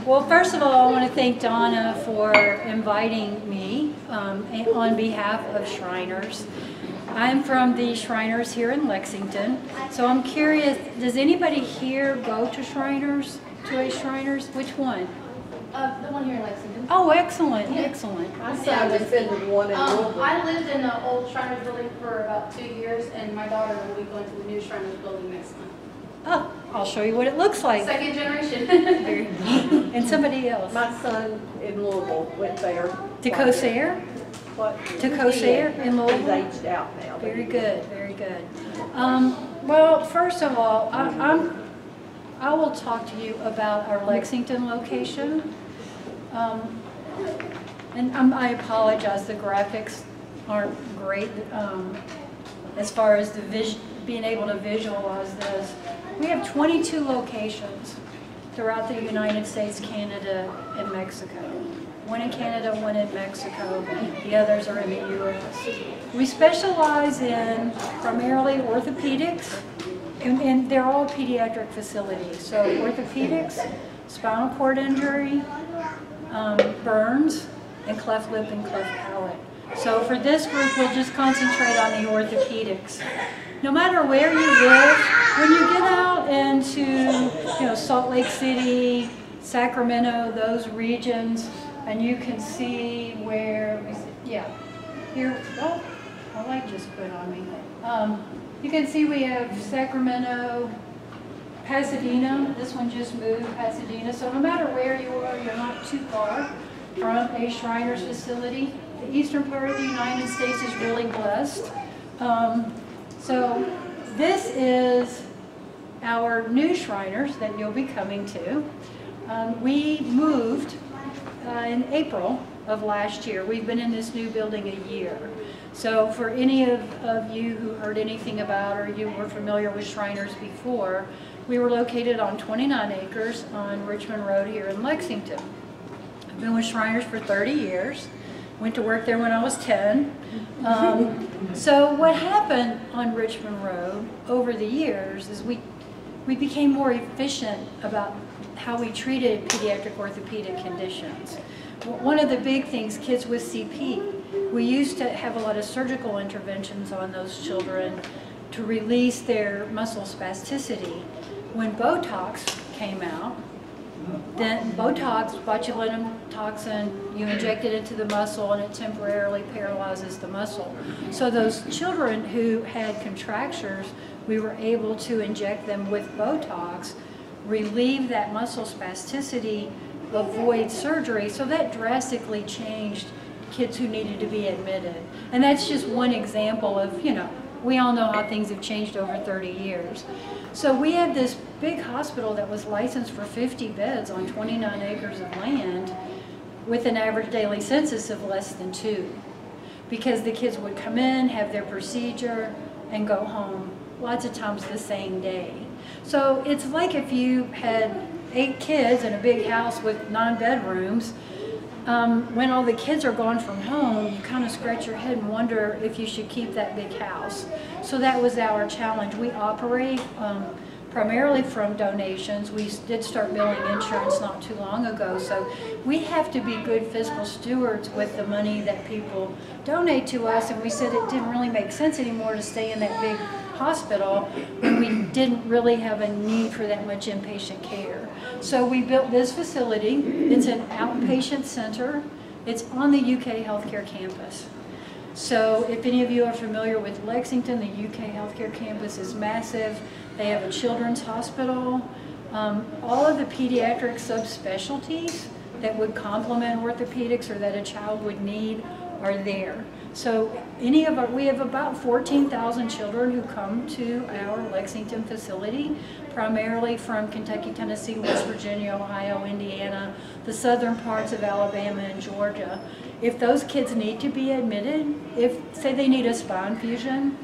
Well, first of all, I want to thank Donna for inviting me on behalf of Shriners. I'm from the Shriners here in Lexington, so I'm curious, does anybody here go to Shriners, Which one? The one here in Lexington. Oh, excellent, excellent. My son was in the one in Louisville. I lived in the old Shriners building for about 2 years, and my daughter will be going to the new Shriners building next month. Oh, I'll show you what it looks like. Second generation. Very neat. And somebody else. My son in Louisville went there. To Corsair? What? To Corsair in Louisville? He's aged out now. Very good, very good. Well, first of all, I will talk to you about our Lexington location. And I apologize, the graphics aren't great as far as being able to visualize this. We have 22 locations throughout the United States, Canada, and Mexico. One in Canada, one in Mexico. The others are in the U.S. We specialize in primarily orthopedics, and they're all pediatric facilities. So orthopedics, spinal cord injury, burns, and cleft lip and cleft palate. So for this group, we'll just concentrate on the orthopedics. No matter where you live, when you get out into Salt Lake City, Sacramento, those regions, and you can see where, here, oh, my light just quit on me. You can see we have Sacramento, Pasadena, this one just moved, Pasadena. So no matter where you are, you're not too far from a Shriners facility. The eastern part of the United States is really blessed. So this is our new Shriners that you'll be coming to. We moved in April of last year. We've been in this new building a year. So for any of you who heard anything about or you were familiar with Shriners before, we were located on 29 acres on Richmond Road here in Lexington. I've been with Shriners for 30 years. Went to work there when I was 10. So what happened on Richmond Road over the years is we became more efficient about how we treated pediatric orthopedic conditions. One of the big things, kids with CP, we used to have a lot of surgical interventions on those children to release their muscle spasticity. When Botox came out, then Botox, botulinum toxin, you inject it into the muscle and it temporarily paralyzes the muscle. So those children who had contractures, we were able to inject them with Botox, relieve that muscle spasticity, avoid surgery. So that drastically changed kids who needed to be admitted. And that's just one example of, we all know how things have changed over 30 years. So we had this big hospital that was licensed for 50 beds on 29 acres of land with an average daily census of less than 2. Because the kids would come in, have their procedure, and go home, lots of times the same day. So it's like if you had 8 kids in a big house with 9 bedrooms, when all the kids are gone from home, you kind of scratch your head and wonder if you should keep that big house. So that was our challenge. We operate primarily from donations. We did start billing insurance not too long ago, so we have to be good fiscal stewards with the money that people donate to us, and we said it didn't really make sense anymore to stay in that big hospital when we didn't really have a need for that much inpatient care. So we built this facility. It's an outpatient center. It's on the UK healthcare campus. So if any of you are familiar with Lexington, the UK healthcare campus is massive. They have a children's hospital. All of the pediatric subspecialties that would complement orthopedics or that a child would need are there. So we have about 14,000 children who come to our Lexington facility, primarily from Kentucky, Tennessee, West Virginia, Ohio, Indiana, the southern parts of Alabama and Georgia. If those kids need to be admitted, say they need a spine fusion,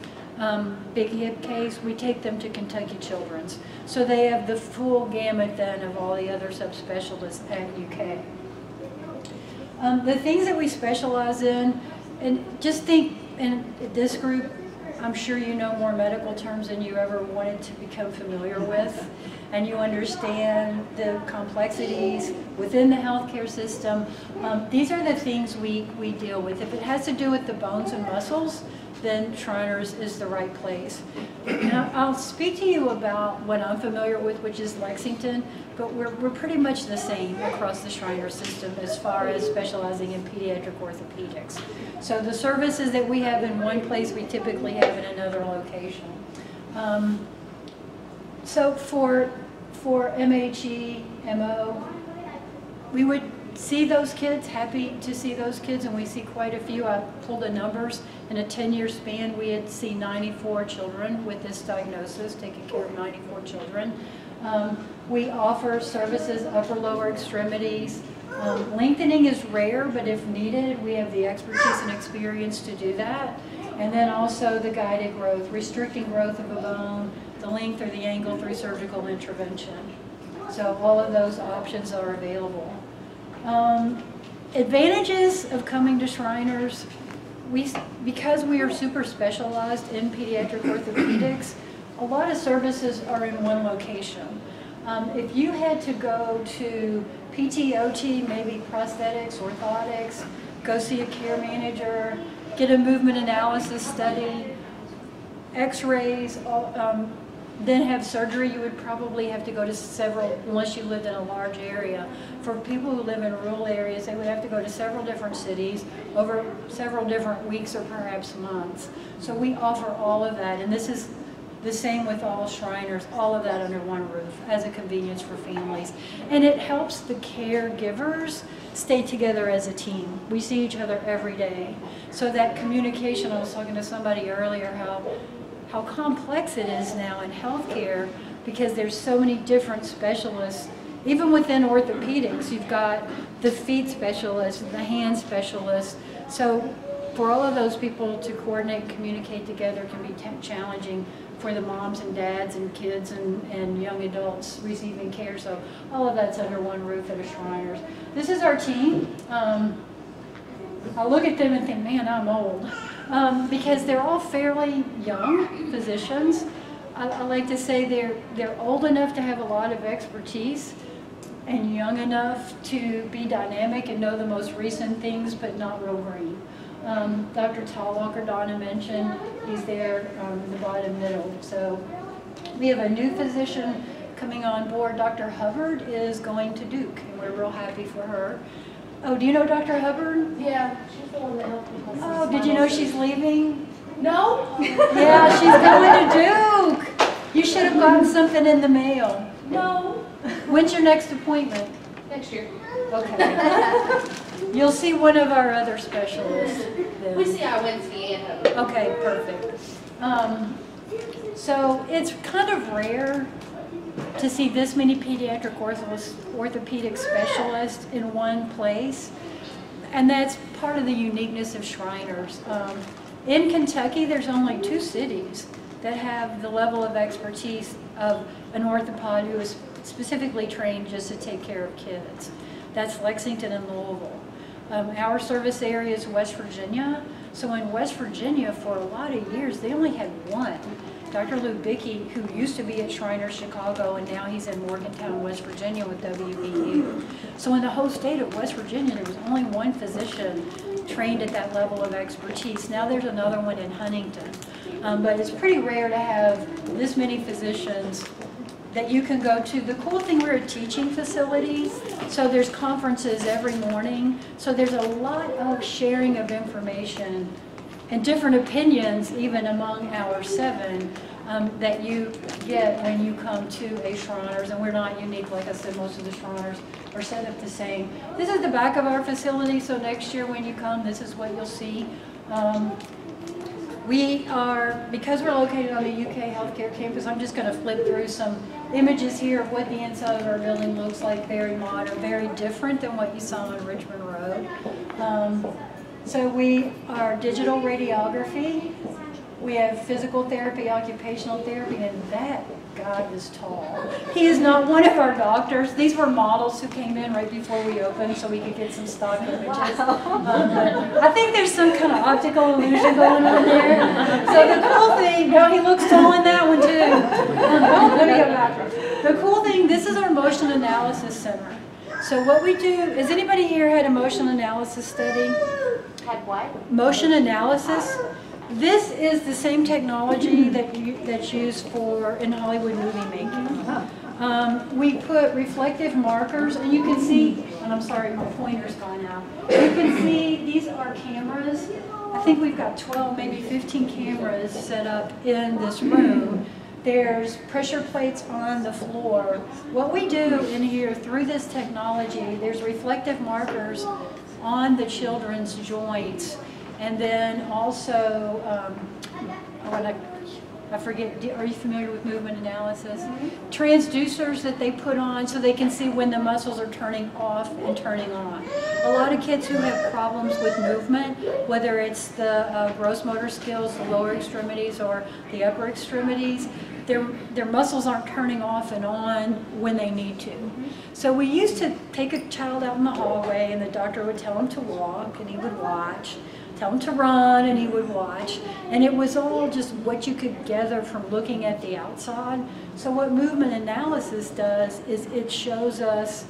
big hip case, we take them to Kentucky Children's. So they have the full gamut then of all the other subspecialists at UK. The things that we specialize in, and just think in this group, I'm sure you know more medical terms than you ever wanted to become familiar with. and you understand the complexities within the healthcare system, these are the things we deal with. If it has to do with the bones and muscles, then Shriners is the right place. Now, I'll speak to you about what I'm familiar with, which is Lexington, but we're pretty much the same across the Shriner system as far as specializing in pediatric orthopedics. So the services that we have in one place, we typically have in another location. So for MHE, MO, we would see those kids, happy to see those kids, and we see quite a few. I pulled the numbers. In a 10-year span, we had seen 94 children with this diagnosis, taking care of 94 children. We offer services, upper, lower extremities. Lengthening is rare, but if needed, we have the expertise and experience to do that. And then also the guided growth, restricting growth of a bone, the length or the angle through surgical intervention. So all of those options are available. Advantages of coming to Shriners, because we are super specialized in pediatric orthopedics, a lot of services are in one location. If you had to go to PT, OT, maybe prosthetics, orthotics, go see a care manager, get a movement analysis study, x-rays, then have surgery, you would probably have to go to several, unless you lived in a large area. For people who live in rural areas, they would have to go to several different cities over several different weeks or perhaps months. So we offer all of that, and this is the same with all Shriners, all of that under one roof as a convenience for families. And it helps the caregivers stay together as a team. We see each other every day. So that communication, I was talking to somebody earlier, how complex it is now in healthcare because there's so many different specialists. Even within orthopedics, you've got the feet specialist, the hand specialist. So for all of those people to coordinate and communicate together can be challenging for the moms and dads and kids and young adults receiving care. So all of that's under one roof at a Shriners. This is our team. I look at them and think, man, I'm old. Because they're all fairly young physicians. I like to say they're old enough to have a lot of expertise and young enough to be dynamic and know the most recent things, but not real green. Dr. Talwalker, Donna mentioned, he's there in the bottom middle. So we have a new physician coming on board. Dr. Hubbard is going to Duke, and we're real happy for her. Oh, do you know Dr. Hubbard? Yeah, she's the one that helped me. Oh, did you know she's leaving? No? Yeah, she's going to Duke. You should have gotten something in the mail. No. When's your next appointment? Next year. Okay. You'll see one of our other specialists then. We see our Wednesday and Hubbard. Okay, perfect. So it's kind of rare to see this many pediatric orthopedic specialists in one place, and that's part of the uniqueness of Shriners. In Kentucky, there's only 2 cities that have the level of expertise of an orthopod who is specifically trained just to take care of kids. That's Lexington and Louisville. Our service area is West Virginia. So in West Virginia, for a lot of years, they only had one. Dr. Lou Bickey, who used to be at Shriners Chicago, and now he's in Morgantown, West Virginia with WVU. So in the whole state of West Virginia, there was only one physician trained at that level of expertise. Now there's another one in Huntington. But it's pretty rare to have this many physicians that you can go to. The cool thing, we're a teaching facility, so there's conferences every morning. So there's a lot of sharing of information and different opinions, even among our 7, that you get when you come to a Shriners. And we're not unique, like I said, most of the Shriners are set up the same. This is the back of our facility, so next year when you come, this is what you'll see. We are, because we're located on the UK Healthcare Campus, I'm just going to flip through some images here of what the inside of our building looks like. Very modern, very different than what you saw on Richmond Road. So we are digital radiography. We have physical therapy, occupational therapy, and that God is tall. He is not one of our doctors. These were models who came in right before we opened so we could get some stock images. But I think there's some kind of optical illusion going on there. So the cool thing, no, he looks tall in that one too. Let me go back. The cool thing, this is our motion analysis center. So what we do, has anybody here had a motion analysis study? Had what? Motion analysis. This is the same technology that's used in Hollywood movie making. We put reflective markers, and you can see, and I'm sorry, my pointer's gone out. You can see these are cameras. I think we've got 12, maybe 15 cameras set up in this room. There's pressure plates on the floor. What we do in here through this technology, there's reflective markers on the children's joints. And then also, I forget, are you familiar with movement analysis? Transducers that they put on so they can see when the muscles are turning off and turning on. A lot of kids who have problems with movement, whether it's the gross motor skills, the lower extremities or the upper extremities, their muscles aren't turning off and on when they need to. So we used to take a child out in the hallway and the doctor would tell him to walk and he would watch, tell him to run and he would watch, and it was all just what you could gather from looking at the outside. So what movement analysis does is it shows us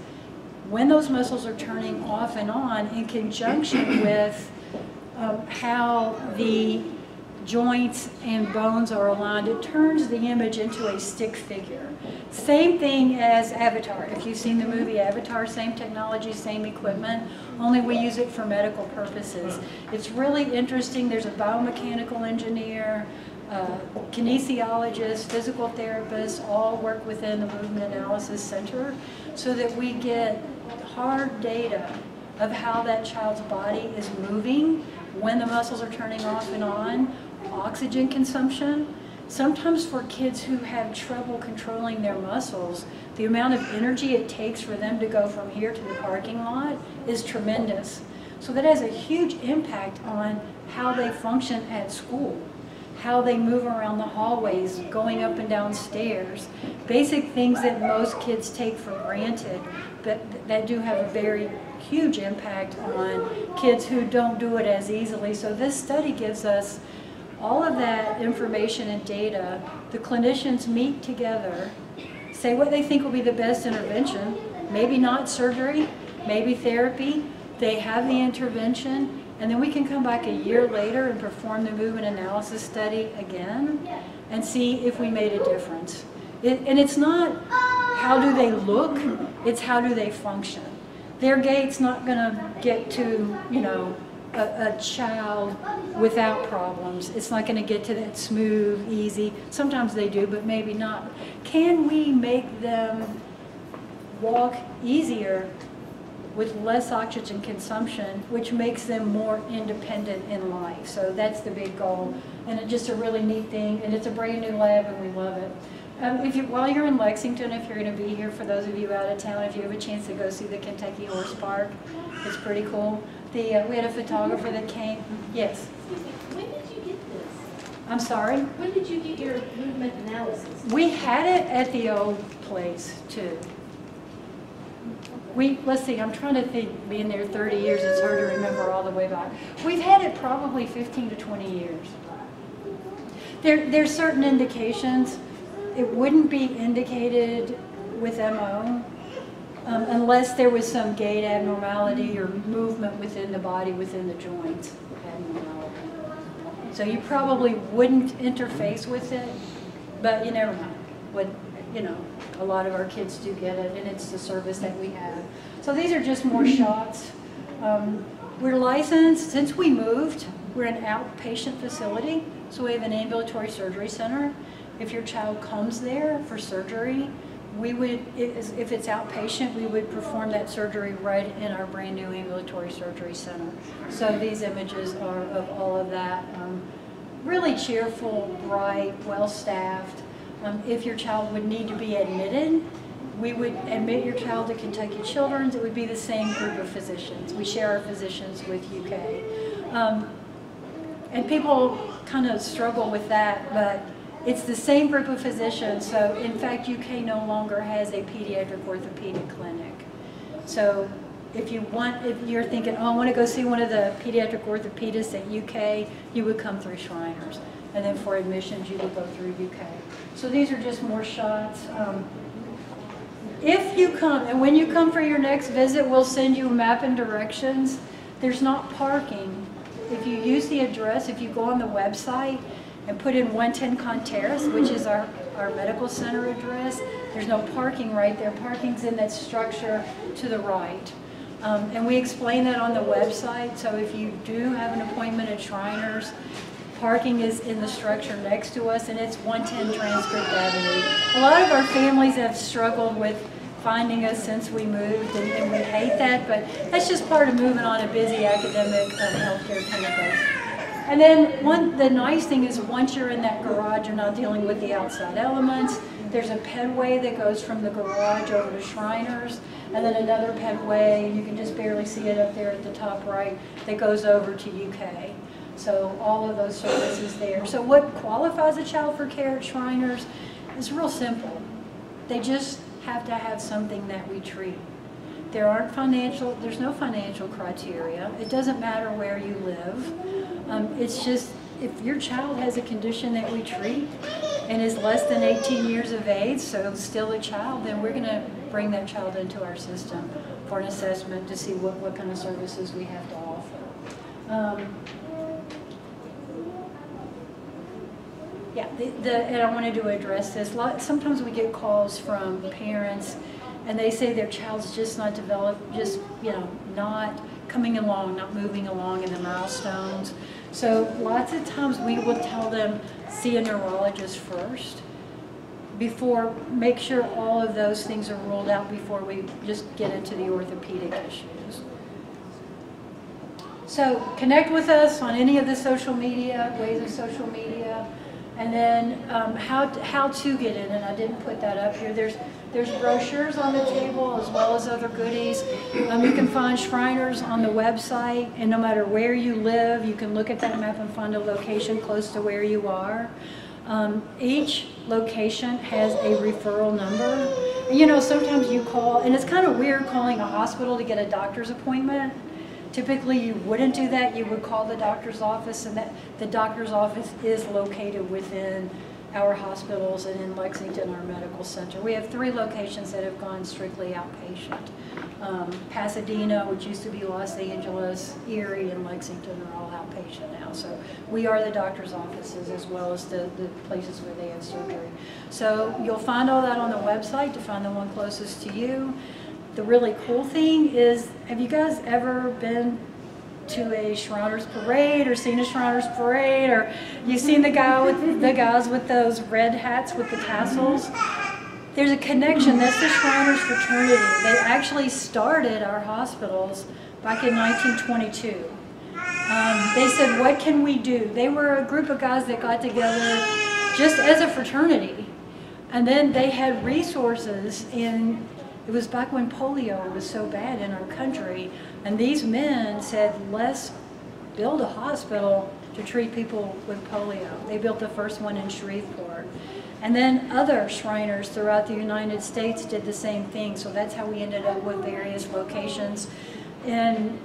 when those muscles are turning off and on in conjunction with how the joints and bones are aligned. It turns the image into a stick figure. Same thing as Avatar. If you've seen the movie Avatar, same technology, same equipment, only we use it for medical purposes. It's really interesting. There's a biomechanical engineer, kinesiologist, physical therapists, all work within the Movement Analysis Center so that we get hard data of how that child's body is moving, when the muscles are turning off and on, oxygen consumption. Sometimes for kids who have trouble controlling their muscles, the amount of energy it takes for them to go from here to the parking lot is tremendous. So that has a huge impact on how they function at school, how they move around the hallways, going up and down stairs, basic things that most kids take for granted, but that do have a very huge impact on kids who don't do it as easily. So this study gives us all of that information and data. The clinicians meet together, say what they think will be the best intervention, maybe not surgery, maybe therapy. They have the intervention, and then we can come back a year later and perform the movement analysis study again and see if we made a difference. And it's not how do they look, it's how do they function. Their gait's not going to get to, you know, a child without problems. It's not going to get to that smooth, easy. Sometimes they do, but maybe not. Can we make them walk easier with less oxygen consumption, which makes them more independent in life? So that's the big goal. And it's just a really neat thing, and it's a brand new lab, and we love it. While you're in Lexington, if you're going to be here, for those of you out of town, if you have a chance to go see the Kentucky Horse Park, it's pretty cool. We had a photographer that came. Yes? Excuse me, when did you get this? I'm sorry? When did you get your movement analysis? We had it at the old place, too. Let's see, I'm trying to think, being there 30 years, it's hard to remember all the way back. We've had it probably 15 to 20 years. There's certain indications. It wouldn't be indicated with MO unless there was some gait abnormality or movement within the body, within the joints abnormality. So you probably wouldn't interface with it, but you never know. A lot of our kids do get it, and it's the service that we have. So these are just more shots. We're licensed, since we moved, we're an outpatient facility, so we have an ambulatory surgery center. If your child comes there for surgery, we would, if it's outpatient, we would perform that surgery right in our brand new ambulatory surgery center. So these images are of all of that. Really cheerful, bright, well-staffed. If your child would need to be admitted, we would admit your child to Kentucky Children's. It would be the same group of physicians. We share our physicians with UK. And people kind of struggle with that, but It's the same group of physicians. So in fact, UK no longer has a pediatric orthopedic clinic. So if you're thinking, oh, I want to go see one of the pediatric orthopedists at UK, you would come through Shriners. And then for admissions, you would go through UK. So these are just more shots. If you come, and when you come for your next visit, we'll send you a map and directions. There's not parking. If you use the address, if you go on the website and put in 110 Con Terrace, which is our medical center address, there's no parking right there. Parking's in that structure to the right. And we explain that on the website, so if you do have an appointment at Shriners, parking is in the structure next to us, and it's 110 Transcript Avenue. A lot of our families have struggled with finding us since we moved, and we hate that, but that's just part of moving on a busy academic healthcare campus. And then the nice thing is once you're in that garage, you're not dealing with the outside elements. There's a pedway that goes from the garage over to Shriners, and then another pedway, you can just barely see it up there at the top right, that goes over to UK. So all of those services there. So what qualifies a child for care at Shriners is real simple. They just have to have something that we treat. There's no financial criteria. It doesn't matter where you live. It's just, if your child has a condition that we treat and is less than 18 years of age, so still a child, then we're gonna bring that child into our system for an assessment to see what kind of services we have to offer. Yeah, and I wanted to address this. Sometimes we get calls from parents and they say their child's just not developed, just, not coming along, not moving along in the milestones. So lots of times we will tell them, see a neurologist first, make sure all of those things are ruled out before we just get into the orthopedic issues. So connect with us on any of the social media, ways of social media. And then how to get in, and I didn't put that up here. There's brochures on the table as well as other goodies. You can find Shriners on the website, and no matter where you live, you can look at that map and find a location close to where you are. Each location has a referral number. And, sometimes you call, and it's kind of weird calling a hospital to get a doctor's appointment. Typically, you wouldn't do that. You would call the doctor's office, and the doctor's office is located within our hospitals and in Lexington, our medical center. We have 3 locations that have gone strictly outpatient. Pasadena, which used to be Los Angeles, Erie, and Lexington are all outpatient now. So we are the doctor's offices as well as the places where they have surgery. So you'll find all that on the website to find the one closest to you. The really cool thing is, have you guys ever been to a Shriners parade or seen a Shriners parade, or you've seen the guys with those red hats with the tassels? There's a connection. That's the Shriners fraternity. They actually started our hospitals back in 1922. They said, what can we do? They were a group of guys that got together just as a fraternity, and then they had resources in. It was back when polio was so bad in our country, and these men said, let's build a hospital to treat people with polio. They built the first one in Shreveport. And then other Shriners throughout the United States did the same thing, so that's how we ended up with various locations. And,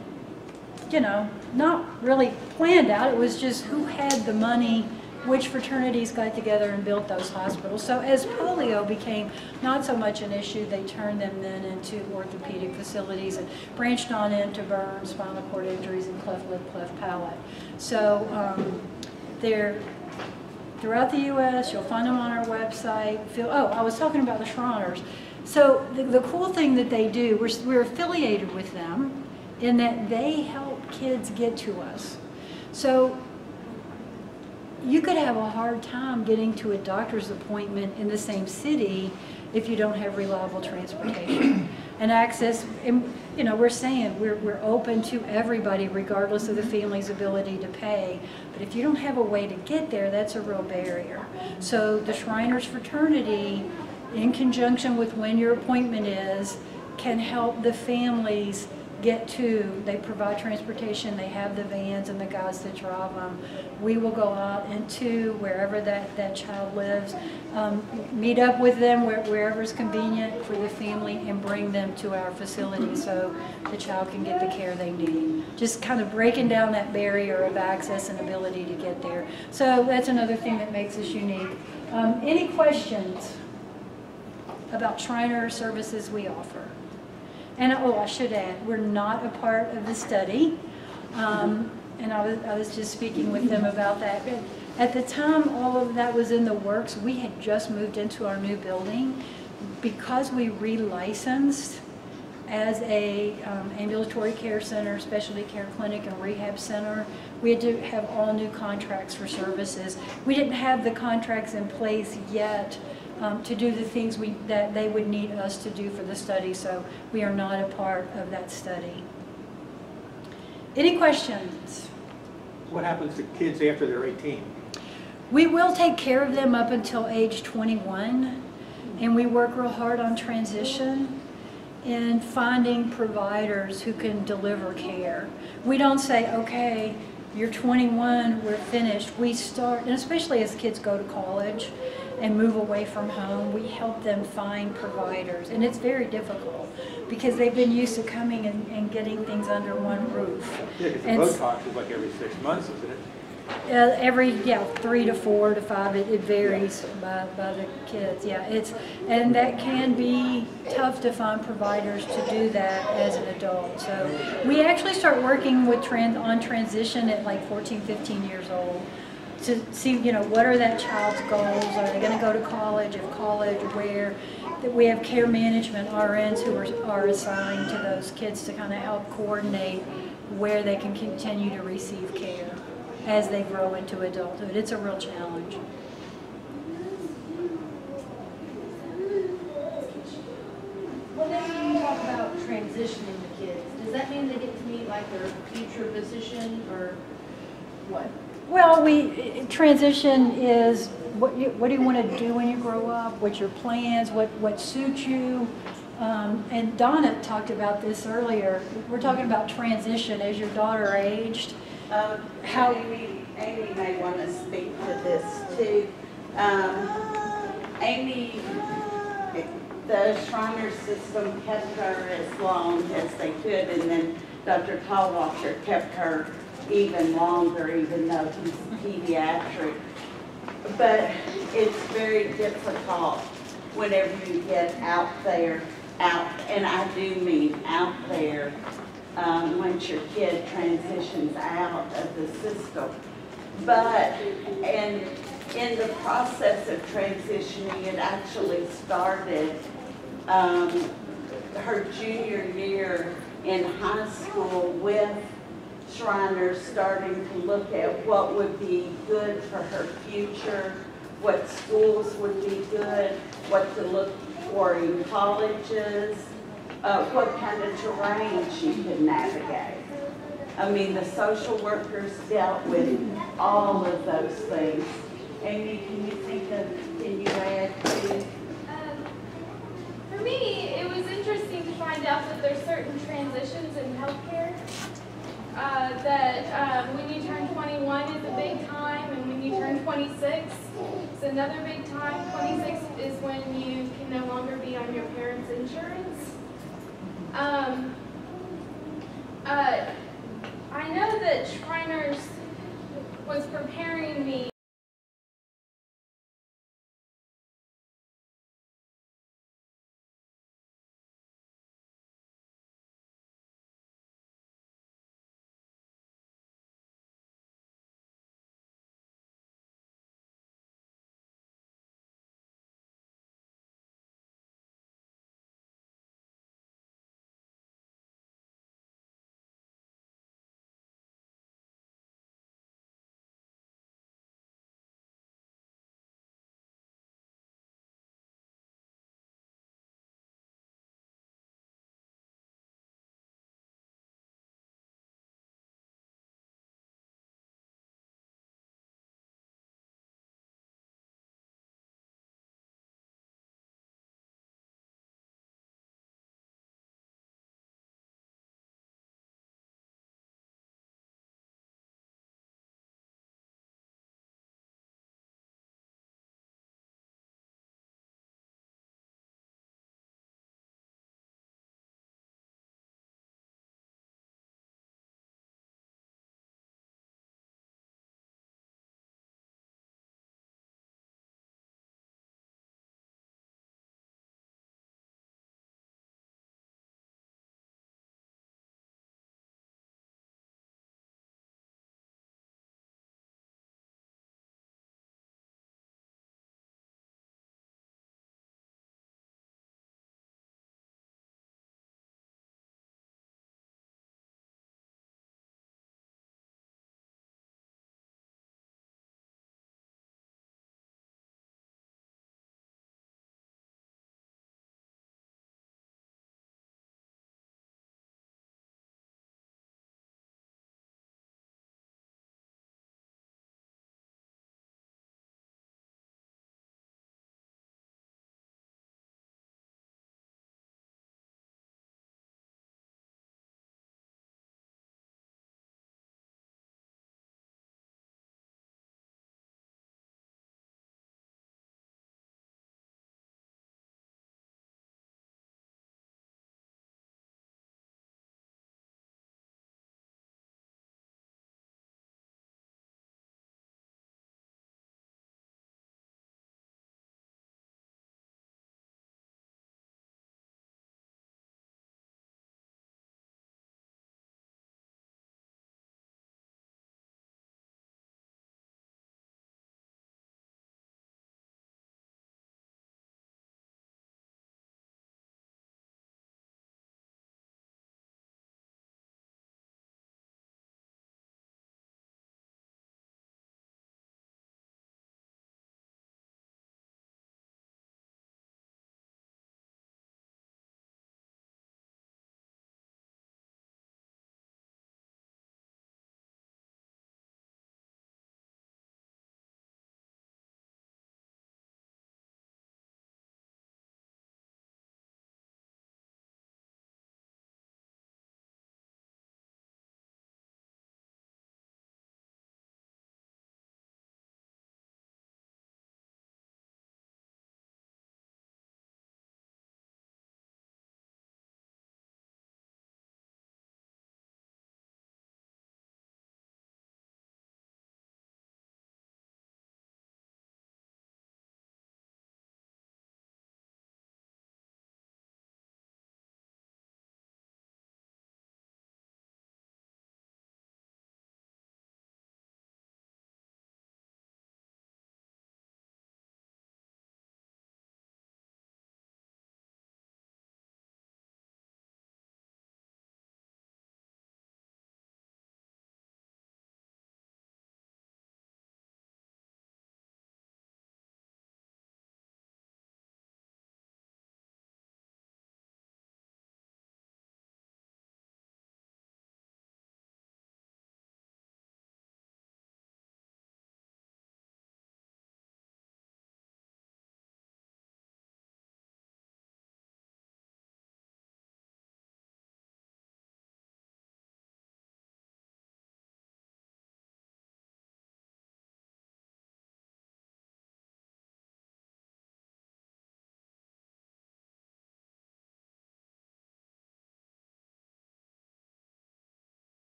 not really planned out, it was just who had the money, which fraternities got together and built those hospitals. So as polio became not so much an issue, they turned them then into orthopedic facilities and branched on into burns, spinal cord injuries, and cleft lip, cleft palate. So they're throughout the U.S., you'll find them on our website. I was talking about the Shriners. So the cool thing that they do, we're affiliated with them in that they help kids get to us. So you could have a hard time getting to a doctor's appointment in the same city if you don't have reliable transportation and access. And, we're saying we're open to everybody regardless of the family's ability to pay. But if you don't have a way to get there, that's a real barrier. So the Shriners fraternity, in conjunction with when your appointment is, can help the families get to, they provide transportation, they have the vans and the guys that drive them. We will go out into wherever that child lives, meet up with them wherever is convenient for the family, and bring them to our facility so the child can get the care they need. Just kind of breaking down that barrier of access and ability to get there. So that's another thing that makes us unique. Any questions about Shriner services we offer? And oh, I should add, we're not a part of the study. And I was just speaking with them about that. But at the time all of that was in the works, we had just moved into our new building. Because we relicensed as a ambulatory care center, specialty care clinic, and rehab center, we had to have all new contracts for services. We didn't have the contracts in place yet to do the things that they would need us to do for the study, so we are not a part of that study. Any questions? What happens to kids after they're 18? We will take care of them up until age 21, and we work real hard on transition and finding providers who can deliver care. We don't say, okay, you're 21, we're finished. We start, and especially as kids go to college and move away from home, we help them find providers. And it's very difficult because they've been used to coming and getting things under one roof. Yeah, because the Botox is like every 6 months, isn't it? Every 3 to 4 to 5, it varies by the kids. Yeah, and that can be tough to find providers to do that as an adult. So we actually start working with on transition at like 14, 15 years old to see, what are that child's goals? Are they going to go to college? If college, where? We have care management RNs who are assigned to those kids to kind of help coordinate where they can continue to receive care as they grow into adulthood. It's a real challenge. Whenever you talk about transitioning the kids, does that mean they get to meet like their future physician or what? Well, transition is what do you want to do when you grow up? What's your plans? What suits you? And Donna talked about this earlier. We're talking about transition as your daughter aged. How Amy may want to speak to this too. Amy, the Shriner system kept her as long as they could, and then Dr. Tallwalker kept her even longer, even though he's pediatric. But it's very difficult whenever you get out there, and I do mean out there, once your kid transitions out of the system. But, and in the process of transitioning, it actually started her junior year in high school with Shriner starting to look at what would be good for her future, what schools would be good, what to look for in colleges, what kind of terrain she could navigate. I mean, the social workers dealt with all of those things. Amy, can you add to? For me, it was interesting to find out that there's certain transitions in healthcare. When you turn 21 is a big time, and when you turn 26 is another big time. 26 is when you can no longer be on your parents'